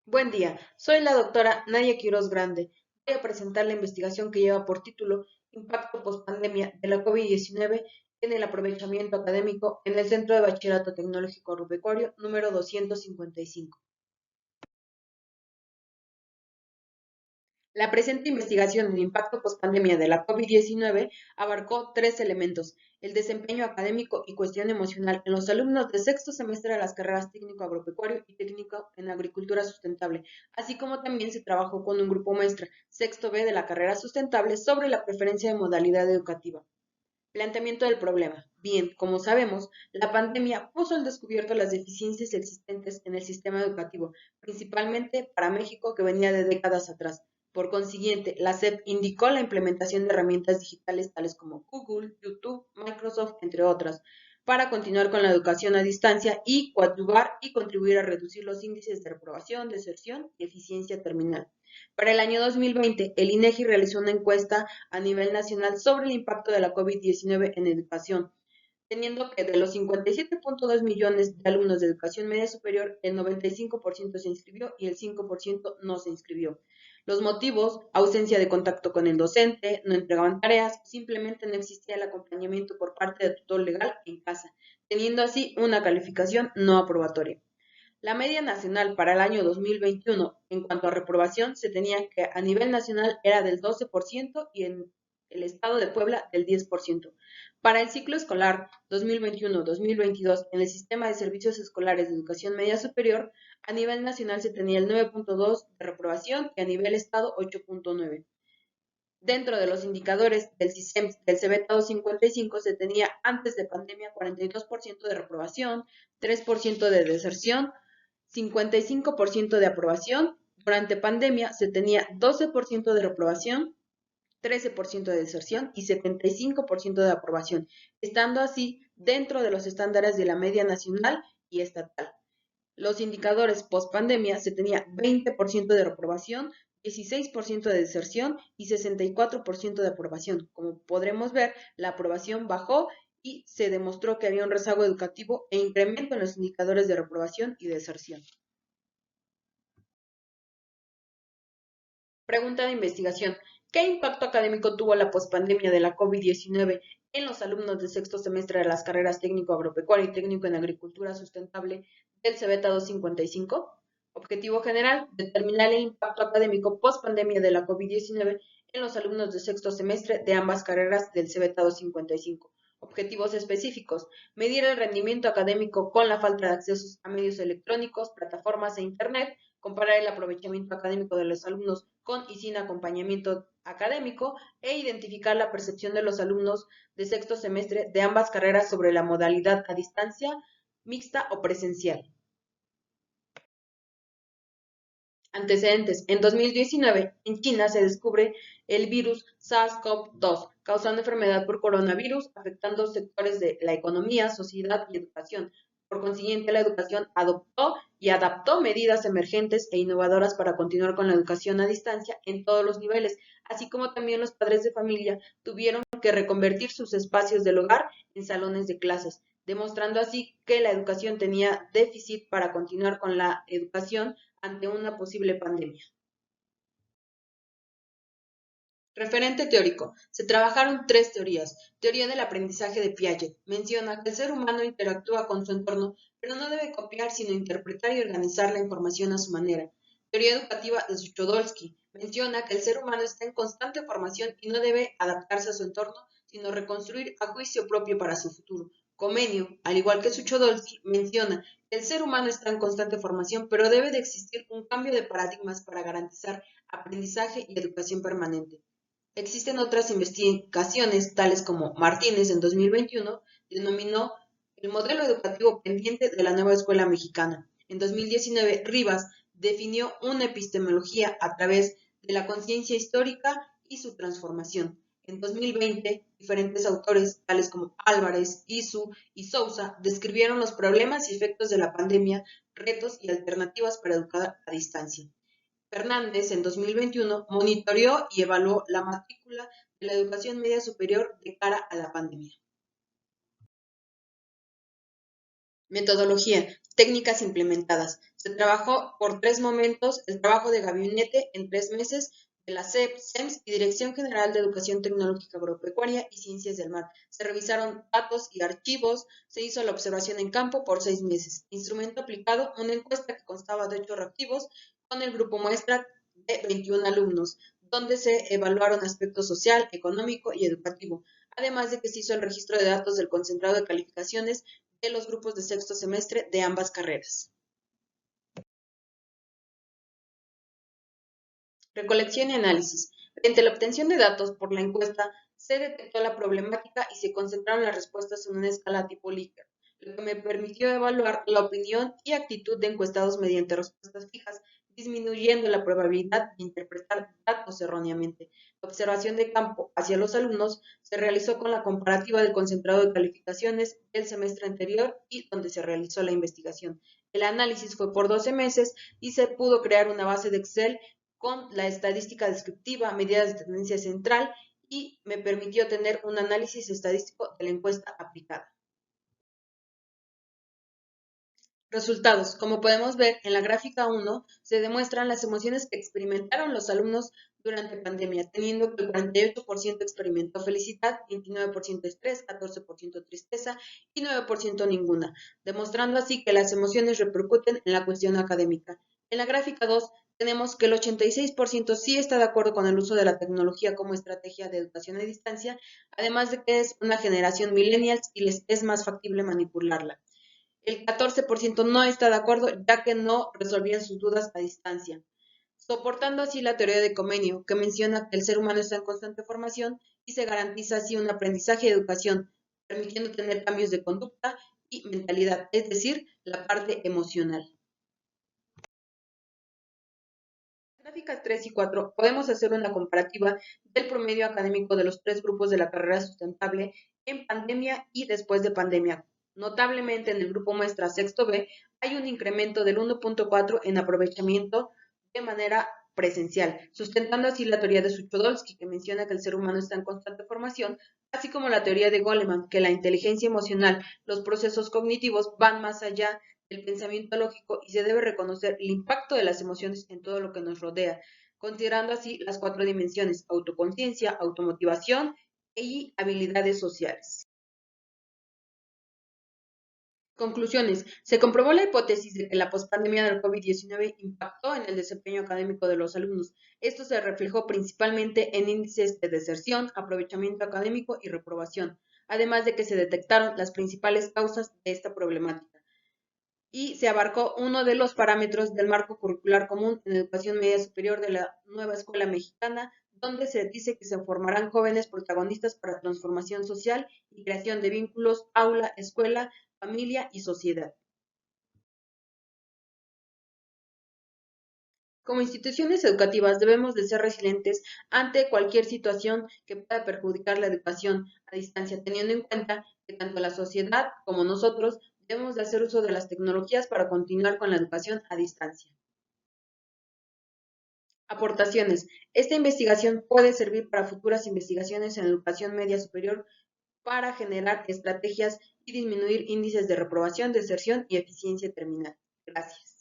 Buen día, soy la doctora Nadia Quiroz Grande. Voy a presentar la investigación que lleva por título Impacto pospandemia de la COVID-19 en el aprovechamiento académico en el Centro de Bachillerato Tecnológico Agropecuario número 255. La presente investigación en impacto pospandemia de la COVID-19 abarcó tres elementos: el desempeño académico y cuestión emocional en los alumnos de sexto semestre de las carreras técnico agropecuario y técnico en agricultura sustentable, así como también se trabajó con un grupo muestra, sexto B de la carrera sustentable, sobre la preferencia de modalidad educativa. Planteamiento del problema. Bien, como sabemos, la pandemia puso al descubierto las deficiencias existentes en el sistema educativo, principalmente para México, que venía de décadas atrás. Por consiguiente, la SEP indicó la implementación de herramientas digitales tales como Google, YouTube, Microsoft, entre otras, para continuar con la educación a distancia y coadyuvar y contribuir a reducir los índices de reprobación, deserción y eficiencia terminal. Para el año 2020, el INEGI realizó una encuesta a nivel nacional sobre el impacto de la COVID-19 en educación, teniendo que de los 57.2 millones de alumnos de educación media superior, el 95% se inscribió y el 5% no se inscribió. Los motivos: ausencia de contacto con el docente, no entregaban tareas, simplemente no existía el acompañamiento por parte del tutor legal en casa, teniendo así una calificación no aprobatoria. La media nacional para el año 2021 en cuanto a reprobación se tenía que a nivel nacional era del 12% y en el estado de Puebla del 10%. Para el ciclo escolar 2021-2022 en el sistema de servicios escolares de educación media superior, a nivel nacional se tenía el 9.2 de reprobación y a nivel estado 8.9. Dentro de los indicadores del CISEM del CBETA 255 se tenía antes de pandemia 42% de reprobación, 3% de deserción, 55% de aprobación. Durante pandemia se tenía 12% de reprobación, 13% de deserción y 75% de aprobación, estando así dentro de los estándares de la media nacional y estatal. Los indicadores post-pandemia se tenía 20% de reprobación, 16% de deserción y 64% de aprobación. Como podremos ver, la aprobación bajó y se demostró que había un rezago educativo e incremento en los indicadores de reprobación y deserción. Pregunta de investigación: ¿qué impacto académico tuvo la pospandemia de la COVID-19 en los alumnos de sexto semestre de las carreras técnico agropecuario y técnico en agricultura sustentable del CBETA 255? Objetivo general: determinar el impacto académico pospandemia de la COVID-19 en los alumnos de sexto semestre de ambas carreras del CBETA 255. Objetivos específicos: medir el rendimiento académico con la falta de accesos a medios electrónicos, plataformas e Internet, comparar el aprovechamiento académico de los alumnos con y sin acompañamiento académico e identificar la percepción de los alumnos de sexto semestre de ambas carreras sobre la modalidad a distancia, mixta o presencial. Antecedentes: en 2019, en China se descubre el virus SARS-CoV-2, causando enfermedad por coronavirus, afectando sectores de la economía, sociedad y educación. Por consiguiente, la educación adoptó y adaptó medidas emergentes e innovadoras para continuar con la educación a distancia en todos los niveles, así como también los padres de familia tuvieron que reconvertir sus espacios del hogar en salones de clases, demostrando así que la educación tenía déficit para continuar con la educación ante una posible pandemia. Referente teórico. Se trabajaron tres teorías. Teoría del aprendizaje de Piaget. Menciona que el ser humano interactúa con su entorno, pero no debe copiar, sino interpretar y organizar la información a su manera. Teoría educativa de Suchodolski. Menciona que el ser humano está en constante formación y no debe adaptarse a su entorno, sino reconstruir a juicio propio para su futuro. Comenio, al igual que Suchodolski, menciona que el ser humano está en constante formación, pero debe de existir un cambio de paradigmas para garantizar aprendizaje y educación permanente. Existen otras investigaciones, tales como Martínez en 2021 denominó el modelo educativo pendiente de la nueva escuela mexicana. En 2019, Rivas definió una epistemología a través de la conciencia histórica y su transformación. En 2020, diferentes autores, tales como Álvarez, Isu y Sousa, describieron los problemas y efectos de la pandemia, retos y alternativas para educar a distancia. Fernández, en 2021, monitoreó y evaluó la matrícula de la educación media superior de cara a la pandemia. Metodología: técnicas implementadas. Se trabajó por 3 momentos el trabajo de gabinete en 3 meses de la SEP, SEMS y Dirección General de Educación Tecnológica Agropecuaria y Ciencias del Mar. Se revisaron datos y archivos, se hizo la observación en campo por 6 meses. Instrumento aplicado, una encuesta que constaba de 8 reactivos con el grupo muestra de 21 alumnos, donde se evaluaron aspectos social, económico y educativo, además de que se hizo el registro de datos del concentrado de calificaciones de los grupos de sexto semestre de ambas carreras. Recolección y análisis. Mediante la obtención de datos por la encuesta, se detectó la problemática y se concentraron las respuestas en una escala tipo Likert, lo que me permitió evaluar la opinión y actitud de encuestados mediante respuestas fijas, disminuyendo la probabilidad de interpretar datos erróneamente. La observación de campo hacia los alumnos se realizó con la comparativa del concentrado de calificaciones del semestre anterior y donde se realizó la investigación. El análisis fue por 12 meses y se pudo crear una base de Excel con la estadística descriptiva, medidas de tendencia central y me permitió tener un análisis estadístico de la encuesta aplicada. Resultados. Como podemos ver en la gráfica 1, se demuestran las emociones que experimentaron los alumnos durante pandemia, teniendo que el 48% experimentó felicidad, 29% estrés, 14% tristeza y 9% ninguna, demostrando así que las emociones repercuten en la cuestión académica. En la gráfica 2, tenemos que el 86% sí está de acuerdo con el uso de la tecnología como estrategia de educación a distancia, además de que es una generación millennials y les es más factible manipularla. El 14% no está de acuerdo, ya que no resolvían sus dudas a distancia, soportando así la teoría de Comenio, que menciona que el ser humano está en constante formación y se garantiza así un aprendizaje y educación, permitiendo tener cambios de conducta y mentalidad, es decir, la parte emocional. En las gráficas 3 y 4 podemos hacer una comparativa del promedio académico de los 3 grupos de la carrera sustentable en pandemia y después de pandemia. Notablemente en el grupo muestra sexto B hay un incremento del 1.4 en aprovechamiento de manera presencial, sustentando así la teoría de Suchodolski, que menciona que el ser humano está en constante formación, así como la teoría de Goleman, que la inteligencia emocional, los procesos cognitivos van más allá del pensamiento lógico y se debe reconocer el impacto de las emociones en todo lo que nos rodea, considerando así las 4 dimensiones: autoconciencia, automotivación y habilidades sociales. Conclusiones. Se comprobó la hipótesis de que la pospandemia del COVID-19 impactó en el desempeño académico de los alumnos. Esto se reflejó principalmente en índices de deserción, aprovechamiento académico y reprobación, además de que se detectaron las principales causas de esta problemática. Y se abarcó uno de los parámetros del marco curricular común en educación media superior de la nueva escuela mexicana, donde se dice que se formarán jóvenes protagonistas para transformación social y creación de vínculos aula, escuela, familia y sociedad. Como instituciones educativas debemos de ser resilientes ante cualquier situación que pueda perjudicar la educación a distancia, teniendo en cuenta que tanto la sociedad como nosotros debemos de hacer uso de las tecnologías para continuar con la educación a distancia. Aportaciones. Esta investigación puede servir para futuras investigaciones en educación media superior para generar estrategias y disminuir índices de reprobación, deserción y eficiencia terminal. Gracias.